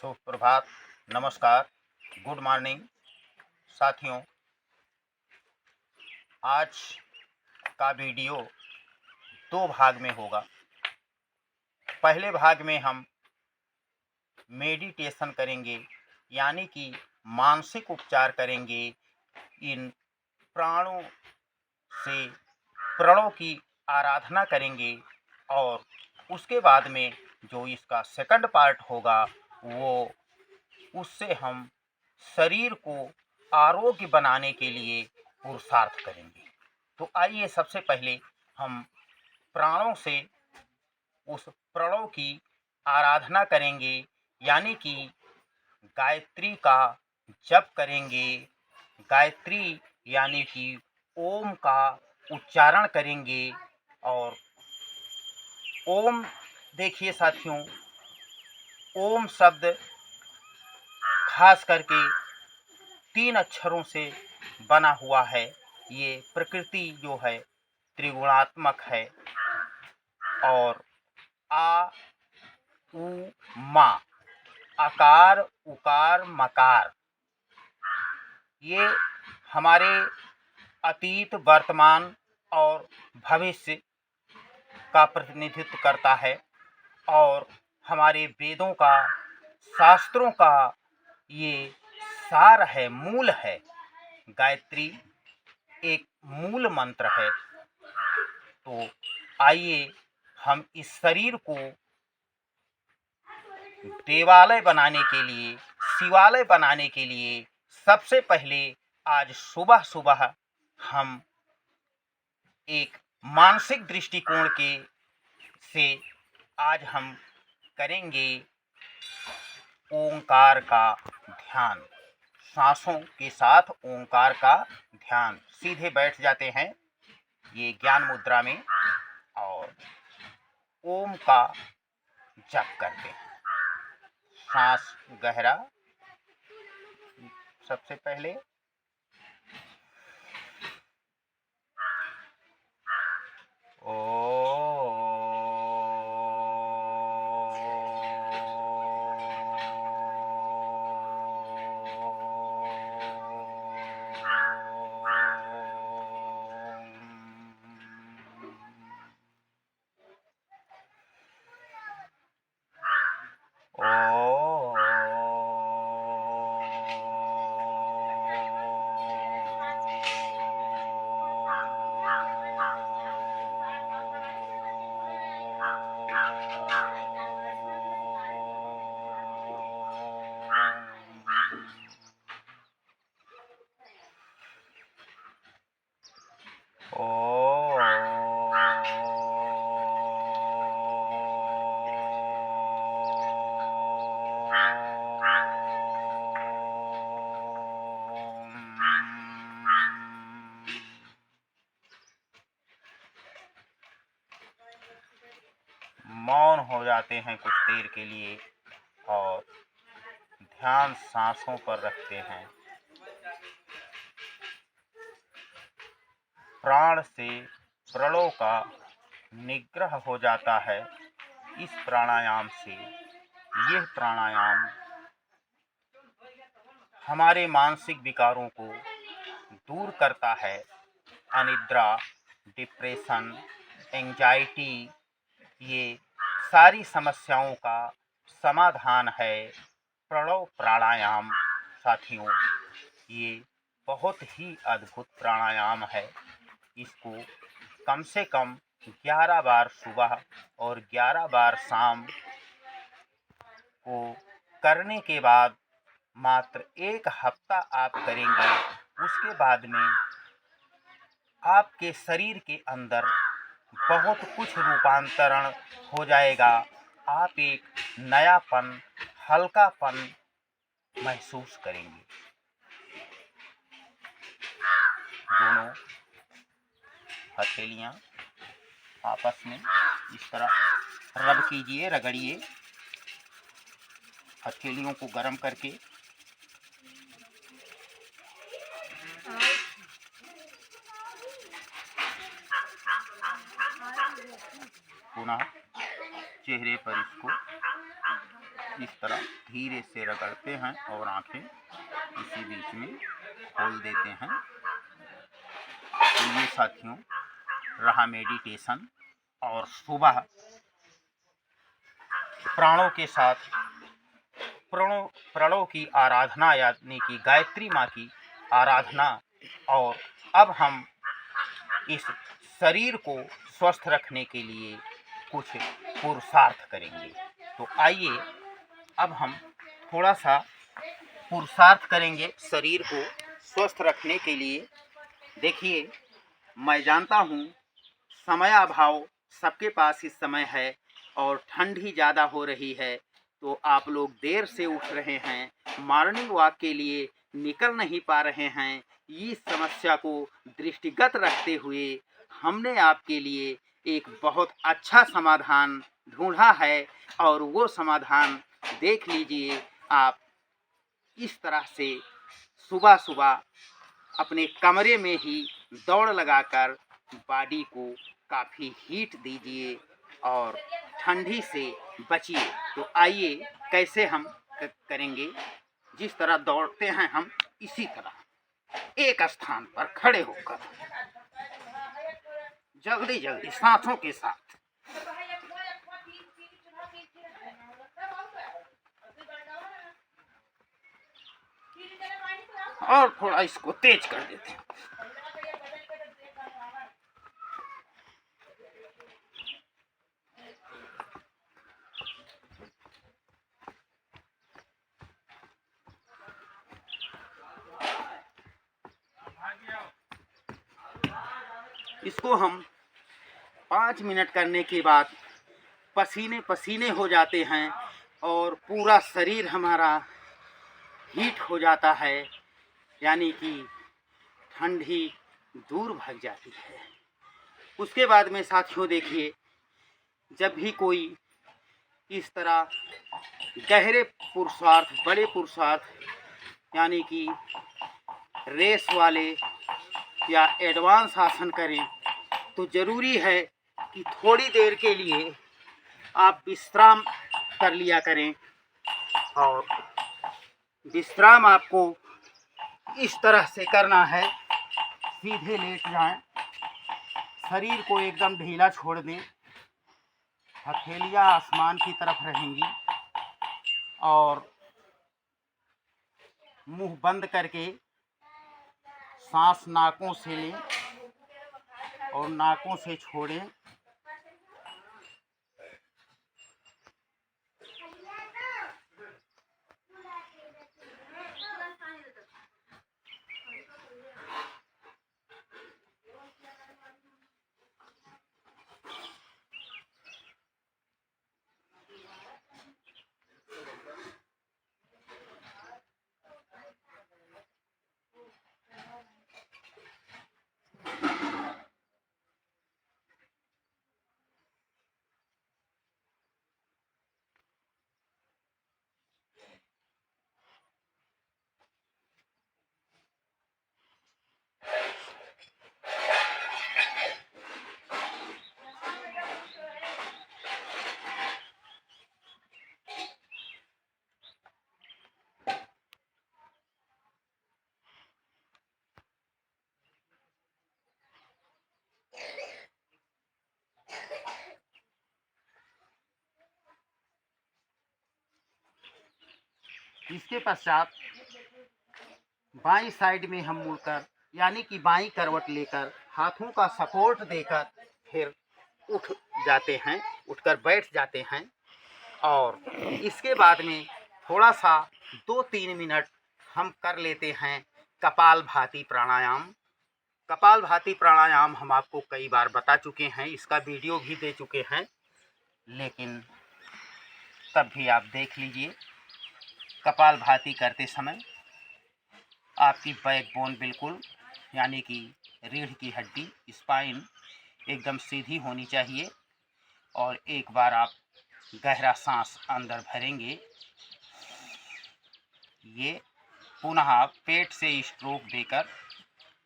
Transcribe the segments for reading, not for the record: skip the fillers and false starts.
सुप्रभात, नमस्कार, good morning साथियों। आज का वीडियो दो भाग में होगा। पहले भाग में हम मेडिटेशन करेंगे, यानी कि मानसिक उपचार करेंगे। इन प्राणों से प्रणों की आराधना करेंगे और उसके बाद में जो इसका सेकंड पार्ट होगा वो उससे हम शरीर को आरोग्य बनाने के लिए पुरुषार्थ करेंगे। तो आइए सबसे पहले हम प्राणों से उस प्रणों की आराधना करेंगे, यानी कि गायत्री का जप करेंगे। गायत्री यानी कि ओम का उच्चारण करेंगे। और ओम, देखिए साथियों, ओम शब्द खास करके 3 अक्षरों से बना हुआ है। ये प्रकृति जो है त्रिगुणात्मक है। और आ उ मा, आकार उकार मकार, ये हमारे अतीत, वर्तमान और भविष्य का प्रतिनिधित्व करता है। और हमारे वेदों का, शास्त्रों का ये सार है, मूल है। गायत्री एक मूल मंत्र है। तो आइए हम इस शरीर को देवालय बनाने के लिए, शिवालय बनाने के लिए सबसे पहले आज सुबह सुबह हम एक मानसिक दृष्टिकोण के से आज हम करेंगे ओंकार का ध्यान। सांसों के साथ ओंकार का ध्यान। सीधे बैठ जाते हैं ये ज्ञान मुद्रा में और ओम का जप करते हैं। सांस गहरा, सबसे पहले मौन हो जाते हैं कुछ देर के लिए और ध्यान सांसों पर रखते हैं। प्राण से प्रणों का निग्रह हो जाता है इस प्राणायाम से। यह प्राणायाम हमारे मानसिक विकारों को दूर करता है। अनिद्रा, डिप्रेशन, एंजाइटी, ये सारी समस्याओं का समाधान है प्रणव प्राणायाम। साथियों, ये बहुत ही अद्भुत प्राणायाम है। इसको कम से कम 11 बार सुबह और 11 बार शाम को करने के बाद मात्र 1 हफ्ता आप करेंगे। उसके बाद में आपके शरीर के अंदर बहुत कुछ रूपांतरण हो जाएगा। आप एक नयापन, हल्कापन महसूस करेंगे। दोनों हथेलियां आपस में इस तरह रब कीजिए, रगड़िए। हथेलियों को गर्म करके पुनः चेहरे पर इसको इस तरह धीरे से रगड़ते हैं और आंखें इसी बीच में खोल देते हैं। तो ये साथियों रहा मेडिटेशन। और सुबह प्राणों के साथ प्रणों की आराधना यानी कि गायत्री माँ की आराधना। और अब हम इस शरीर को स्वस्थ रखने के लिए कुछ पुरुषार्थ करेंगे। तो आइए अब हम थोड़ा सा पुरुषार्थ करेंगे शरीर को स्वस्थ रखने के लिए। देखिए, मैं जानता हूँ समय अभाव सबके पास इस समय है और ठंड ही ज़्यादा हो रही है, तो आप लोग देर से उठ रहे हैं, मॉर्निंग वॉक के लिए निकल नहीं पा रहे हैं। इस समस्या को दृष्टिगत रखते हुए हमने आपके लिए एक बहुत अच्छा समाधान ढूंढा है और वो समाधान देख लीजिए। आप इस तरह से सुबह सुबह अपने कमरे में ही दौड़ लगाकर बॉडी को काफ़ी हीट दीजिए और ठंडी से बचिए। तो आइए कैसे हम करेंगे। जिस तरह दौड़ते हैं हम इसी तरह एक स्थान पर खड़े होकर जल्दी जल्दी सांसों के साथ और थोड़ा इसको तेज कर देते हैं। इसको हम 5 मिनट करने के बाद पसीने पसीने हो जाते हैं और पूरा शरीर हमारा हीट हो जाता है, यानी कि ठंडी दूर भाग जाती है। उसके बाद में साथियों देखिए, जब भी कोई इस तरह गहरे पुरुषार्थ, बड़े पुरुषार्थ यानी कि रेस वाले या एडवांस आसन करें, तो ज़रूरी है कि थोड़ी देर के लिए आप विश्राम कर लिया करें। और विश्राम आपको इस तरह से करना है, सीधे लेट जाएं, शरीर को एकदम ढीला छोड़ दें, हथेलियां आसमान की तरफ रहेंगी और मुंह बंद करके सांस नाकों से लें और नाकों से छोड़ें। इसके पश्चात बाईं साइड में हम मुड़कर यानी कि बाईं करवट लेकर हाथों का सपोर्ट देकर फिर उठ जाते हैं, उठकर बैठ जाते हैं। और इसके बाद में थोड़ा सा 2-3 मिनट हम कर लेते हैं कपालभाति प्राणायाम। कपालभाति प्राणायाम हम आपको कई बार बता चुके हैं, इसका वीडियो भी दे चुके हैं, लेकिन तब भी आप देख लीजिए। कपालभाति करते समय आपकी बैकबोन बिल्कुल यानी कि रीढ़ की हड्डी, स्पाइन एकदम सीधी होनी चाहिए। और एक बार आप गहरा सांस अंदर भरेंगे, ये पुनः पेट से स्ट्रोक देकर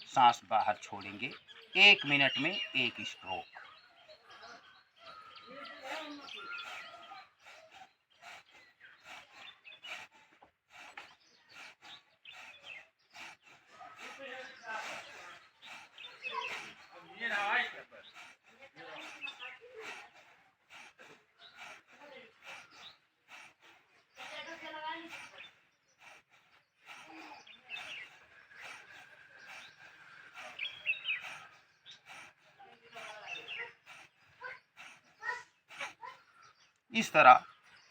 सांस बाहर छोड़ेंगे। 1 मिनट में 1 स्ट्रोक। इस तरह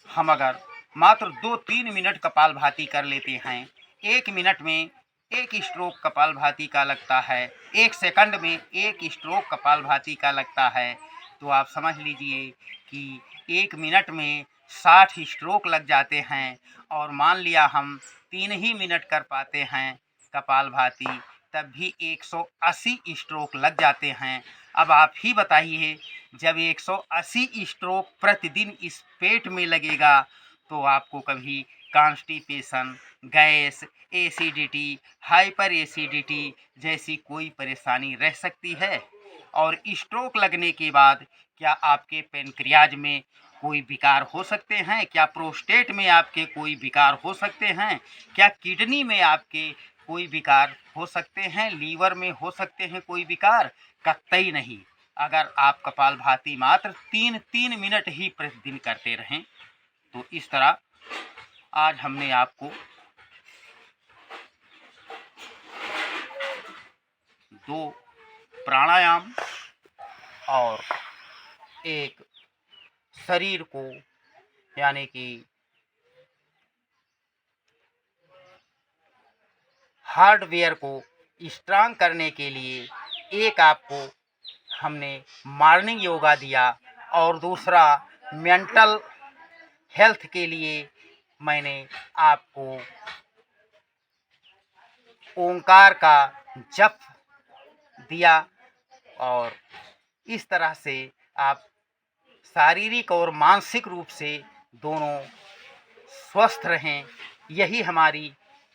हम अगर मात्र 2-3 मिनट कपालभाति कर लेते हैं, 1 मिनट में 1 स्ट्रोक कपालभाति का लगता है, 1 सेकंड में 1 स्ट्रोक कपालभाति का लगता है, तो आप समझ लीजिए कि 1 मिनट में 60 स्ट्रोक लग जाते हैं। और मान लिया हम 3 ही मिनट कर पाते हैं कपालभाति, तब भी 180 स्ट्रोक लग जाते हैं। अब आप ही बताइए, जब 180 स्ट्रोक प्रतिदिन इस पेट में लगेगा तो आपको कभी constipation, gas, acidity, hyper acidity जैसी कोई परेशानी रह सकती है? और स्ट्रोक लगने के बाद क्या आपके पैनक्रियाज में कोई विकार हो सकते हैं? क्या प्रोस्टेट में आपके कोई विकार हो सकते हैं? क्या किडनी में आपके कोई विकार हो सकते हैं? लीवर में हो सकते हैं कोई विकार? कतई नहीं। अगर आप कपालभाति मात्र 3-3 मिनट ही प्रतिदिन करते रहें तो इस तरह आज हमने आपको 2 प्राणायाम और एक शरीर को यानी कि हार्डवेयर को स्ट्रांग करने के लिए एक आपको हमने मॉर्निंग योगा दिया और दूसरा मेंटल हेल्थ के लिए मैंने आपको ओंकार का जप दिया। और इस तरह से आप शारीरिक और मानसिक रूप से दोनों स्वस्थ रहें, यही हमारी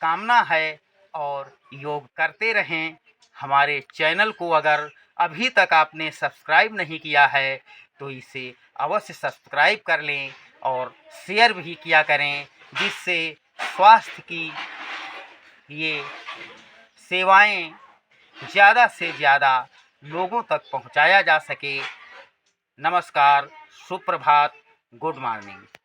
कामना है। और योग करते रहें। हमारे चैनल को अगर अभी तक आपने सब्सक्राइब नहीं किया है तो इसे अवश्य सब्सक्राइब कर लें और शेयर भी किया करें, जिससे स्वास्थ्य की ये सेवाएं ज़्यादा से ज़्यादा लोगों तक पहुंचाया जा सके। नमस्कार, सुप्रभात, गुड मॉर्निंग।